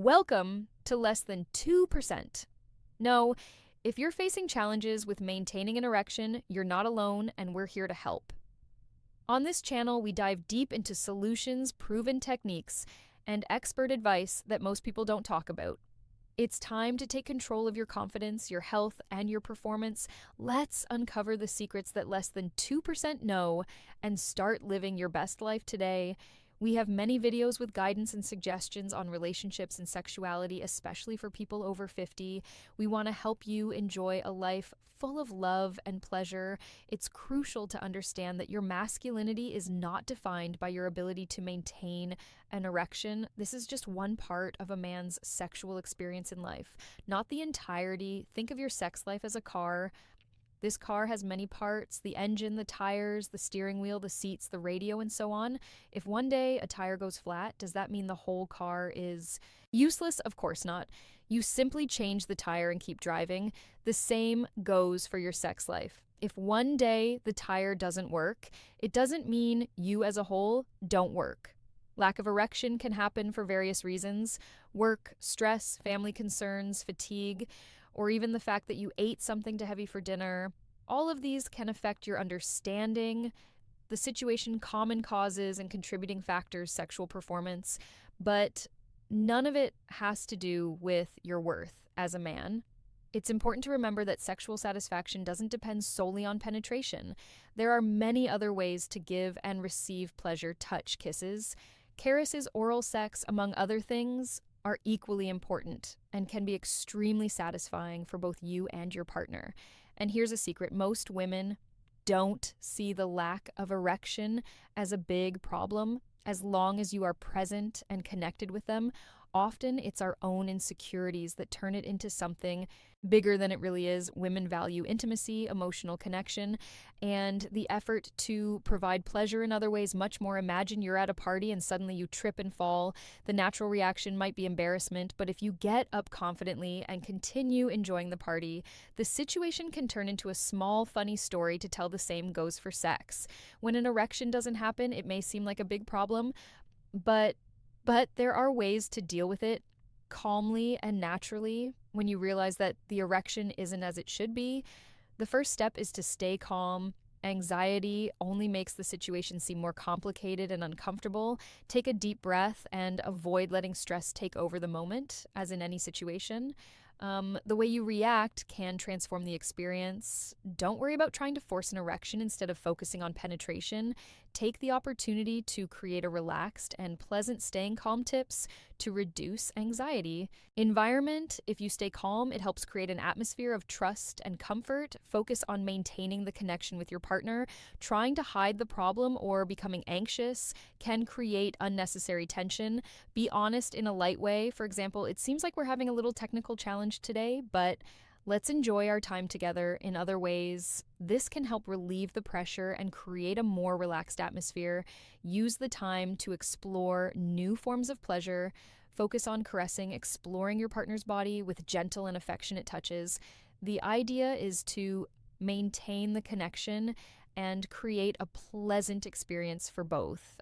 Welcome to less than 2%. No, if you're facing challenges with maintaining an erection, you're not alone, and we're here to help. On this channel, we dive deep into solutions, proven techniques, and expert advice that most people don't talk about. It's time to take control of your confidence, your health, and your performance. Let's uncover the secrets that less than 2% know and start living your best life today. We have many videos with guidance and suggestions on relationships and sexuality, especially for people over 50. We want to help you enjoy a life full of love and pleasure. It's crucial to understand that your masculinity is not defined by your ability to maintain an erection. This is just one part of a man's sexual experience in life, not the entirety. Think of your sex life as a car. This car has many parts: the engine, the tires, the steering wheel, the seats, the radio, and so on. If one day a tire goes flat, does that mean the whole car is useless? Of course not. You simply change the tire and keep driving. The same goes for your sex life. If one day the tire doesn't work, it doesn't mean you as a whole don't work. Lack of erection can happen for various reasons: work, stress, family concerns, fatigue, or even the fact that you ate something too heavy for dinner. All of these can affect your understanding the situation, common causes, and contributing factors, sexual performance, but none of it has to do with your worth as a man. It's important to remember that sexual satisfaction doesn't depend solely on penetration. There are many other ways to give and receive pleasure: touch, kisses. Caresses, oral sex, among other things, are equally important and can be extremely satisfying for both you and your partner. And here's a secret: most women don't see the lack of erection as a big problem as long as you are present and connected with them. Often it's our own insecurities that turn it into something bigger than it really is. Women value intimacy, emotional connection, and the effort to provide pleasure in other ways much more. Imagine you're at a party and suddenly you trip and fall. The natural reaction might be embarrassment, but if you get up confidently and continue enjoying the party, the situation can turn into a small, funny story to tell. The same goes for sex. When an erection doesn't happen, it may seem like a big problem, but there are ways to deal with it calmly and naturally. When you realize that the erection isn't as it should be, the first step is to stay calm. Anxiety only makes the situation seem more complicated and uncomfortable. Take a deep breath and avoid letting stress take over the moment, as in any situation. The way you react can transform the experience. Don't worry about trying to force an erection instead of focusing on penetration. Take the opportunity to create a relaxed and pleasant staying calm tips to reduce anxiety. Environment: if you stay calm, it helps create an atmosphere of trust and comfort. Focus on maintaining the connection with your partner. Trying to hide the problem or becoming anxious can create unnecessary tension. Be honest in a light way. For example, it seems like we're having a little technical challenge today, but let's enjoy our time together in other ways. This can help relieve the pressure and create a more relaxed atmosphere. Use the time to explore new forms of pleasure. Focus on caressing, exploring your partner's body with gentle and affectionate touches. The idea is to maintain the connection and create a pleasant experience for both,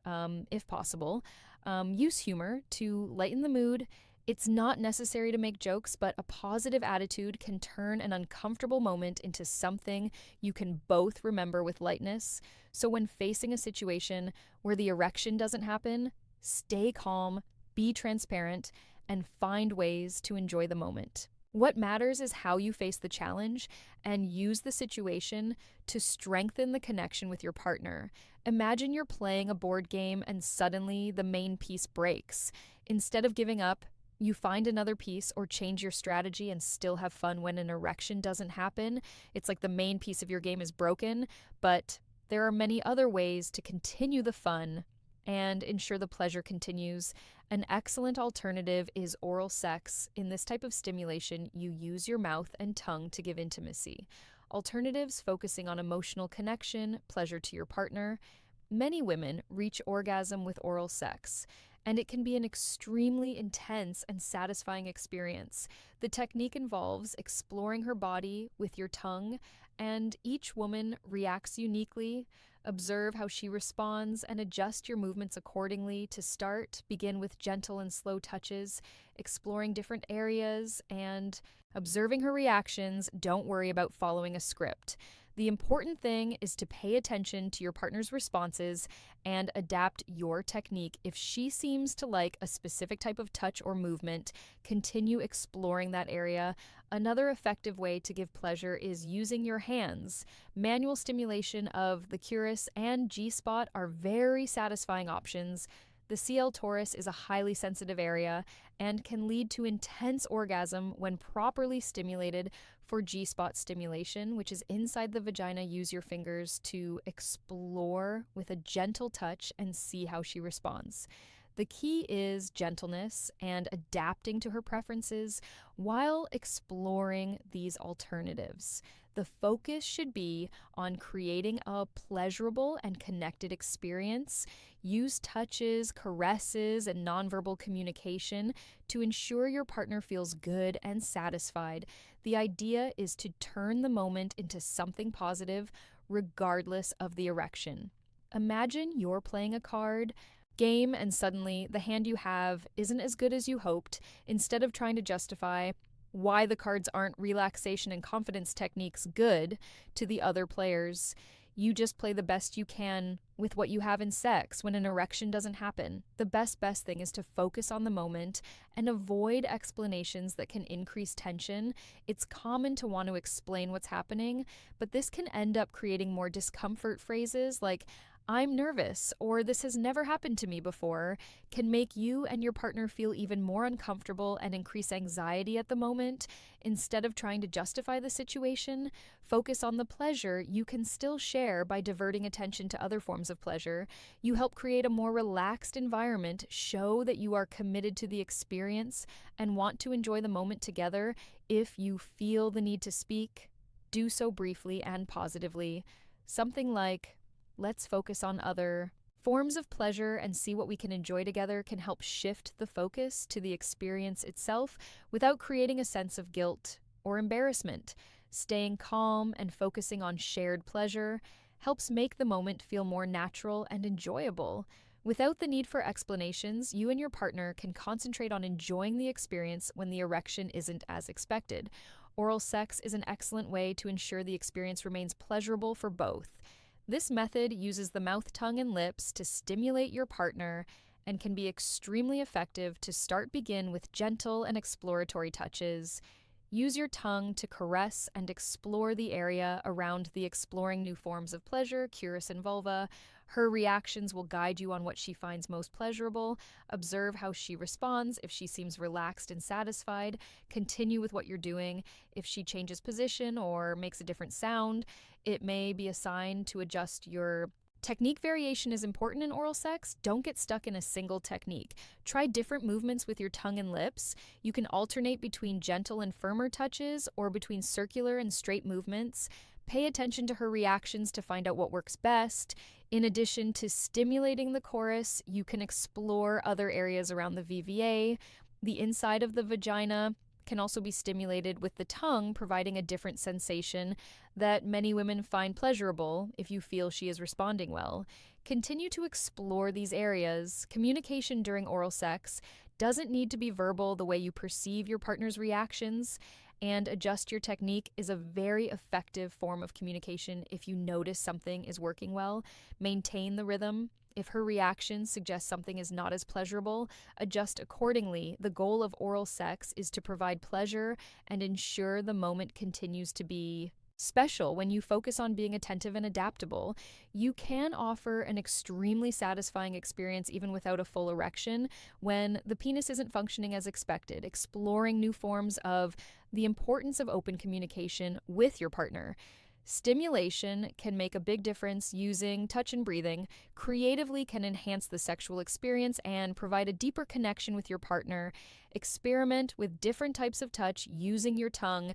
if possible. Use humor to lighten the mood. It's not necessary to make jokes, but a positive attitude can turn an uncomfortable moment into something you can both remember with lightness. So when facing a situation where the erection doesn't happen, stay calm, be transparent, and find ways to enjoy the moment. What matters is how you face the challenge and use the situation to strengthen the connection with your partner. Imagine you're playing a board game and suddenly the main piece breaks. Instead of giving up, you find another piece or change your strategy and still have fun. When an erection doesn't happen, it's like the main piece of your game is broken, but there are many other ways to continue the fun and ensure the pleasure continues. An excellent alternative is oral sex. In this type of stimulation, you use your mouth and tongue to give intimacy. Alternatives focusing on emotional connection, pleasure to your partner. Many women reach orgasm with oral sex, and it can be an extremely intense and satisfying experience. The technique involves exploring her body with your tongue, and each woman reacts uniquely. Observe how she responds and adjust your movements accordingly. To start, begin with gentle and slow touches, exploring different areas and observing her reactions. Don't worry about following a script. The important thing is to pay attention to your partner's responses and adapt your technique. If she seems to like a specific type of touch or movement, continue exploring that area. Another effective way to give pleasure is using your hands. Manual stimulation of the cuirass and G-spot are very satisfying options. The CL torus is a highly sensitive area and can lead to intense orgasm when properly stimulated. For G-spot stimulation, which is inside the vagina, use your fingers to explore with a gentle touch and see how she responds. The key is gentleness and adapting to her preferences while exploring these alternatives. The focus should be on creating a pleasurable and connected experience. Use touches, caresses, and nonverbal communication to ensure your partner feels good and satisfied. The idea is to turn the moment into something positive, regardless of the erection. Imagine you're playing a card game and suddenly the hand you have isn't as good as you hoped. Instead of trying to justify why the cards aren't relaxation and confidence techniques good to the other players, you just play the best you can with what you have in sex when an erection doesn't happen. The best thing is to focus on the moment and avoid explanations that can increase tension. It's common to want to explain what's happening, but this can end up creating more discomfort. Phrases like, "I'm nervous," or "this has never happened to me before," can make you and your partner feel even more uncomfortable and increase anxiety at the moment. Instead of trying to justify the situation, focus on the pleasure you can still share by diverting attention to other forms of pleasure. You help create a more relaxed environment, show that you are committed to the experience and want to enjoy the moment together. If you feel the need to speak, do so briefly and positively. Something like, "Let's focus on other forms of pleasure and see what we can enjoy together," can help shift the focus to the experience itself without creating a sense of guilt or embarrassment. Staying calm and focusing on shared pleasure helps make the moment feel more natural and enjoyable. Without the need for explanations, you and your partner can concentrate on enjoying the experience when the erection isn't as expected. Oral sex is an excellent way to ensure the experience remains pleasurable for both. This method uses the mouth, tongue, and lips to stimulate your partner and can be extremely effective. To start, begin with gentle and exploratory touches. Use your tongue to caress and explore the area around the exploring new forms of pleasure, cuirass and vulva. Her reactions will guide you on what she finds most pleasurable. Observe how she responds. If she seems relaxed and satisfied, continue with what you're doing. If she changes position or makes a different sound, it may be a sign to adjust your technique. Variation is important in oral sex. Don't get stuck in a single technique. Try different movements with your tongue and lips. You can alternate between gentle and firmer touches or between circular and straight movements. Pay attention to her reactions to find out what works best. In addition to stimulating the chorus, you can explore other areas around the VVA. The inside of the vagina can also be stimulated with the tongue, providing a different sensation that many women find pleasurable if you feel she is responding well. Continue to explore these areas. Communication during oral sex doesn't need to be verbal. The way you perceive your partner's reactions and adjust your technique is a very effective form of communication. If you notice something is working well, maintain the rhythm. If her reactions suggest something is not as pleasurable, adjust accordingly. The goal of oral sex is to provide pleasure and ensure the moment continues to be special. When you focus on being attentive and adaptable, you can offer an extremely satisfying experience even without a full erection when the penis isn't functioning as expected. Exploring new forms of the importance of open communication with your partner. Stimulation can make a big difference. Using touch and breathing creatively can enhance the sexual experience and provide a deeper connection with your partner. Experiment with different types of touch using your tongue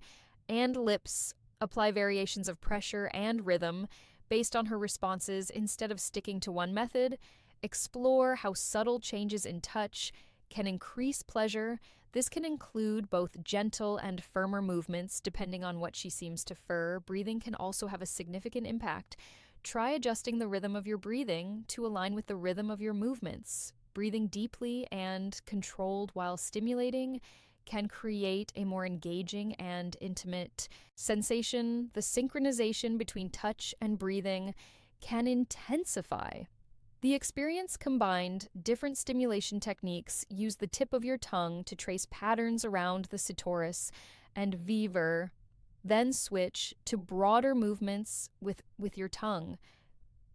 and lips. Apply variations of pressure and rhythm based on her responses instead of sticking to one method. Explore how subtle changes in touch can increase pleasure. This can include both gentle and firmer movements, depending on what she seems to prefer. Breathing can also have a significant impact. Try adjusting the rhythm of your breathing to align with the rhythm of your movements. Breathing deeply and controlled while stimulating can create a more engaging and intimate sensation. The synchronization between touch and breathing can intensify the experience. Combined, different stimulation techniques use the tip of your tongue to trace patterns around the clitoris and vulva, then switch to broader movements with your tongue.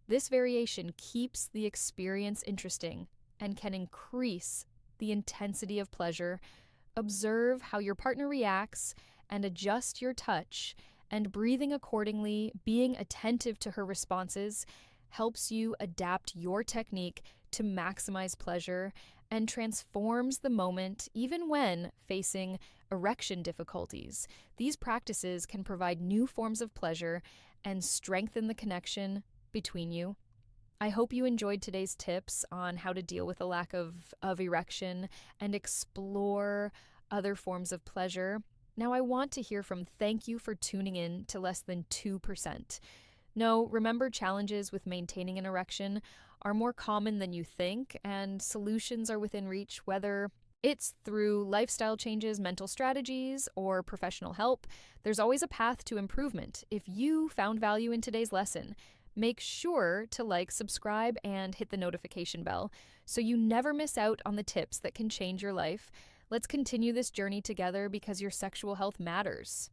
This variation keeps the experience interesting and can increase the intensity of pleasure. Observe how your partner reacts and adjust your touch and breathing accordingly. Being attentive to her responses helps you adapt your technique to maximize pleasure and transforms the moment even when facing erection difficulties. These practices can provide new forms of pleasure and strengthen the connection between you. I hope you enjoyed today's tips on how to deal with a lack of erection and explore other forms of pleasure. Now, I want to hear from thank you for tuning in to Less Than 2%. No, remember, challenges with maintaining an erection are more common than you think, and solutions are within reach, whether it's through lifestyle changes, mental strategies, or professional help. There's always a path to improvement. If you found value in today's lesson, make sure to like, subscribe, and hit the notification bell so you never miss out on the tips that can change your life. Let's continue this journey together because your sexual health matters.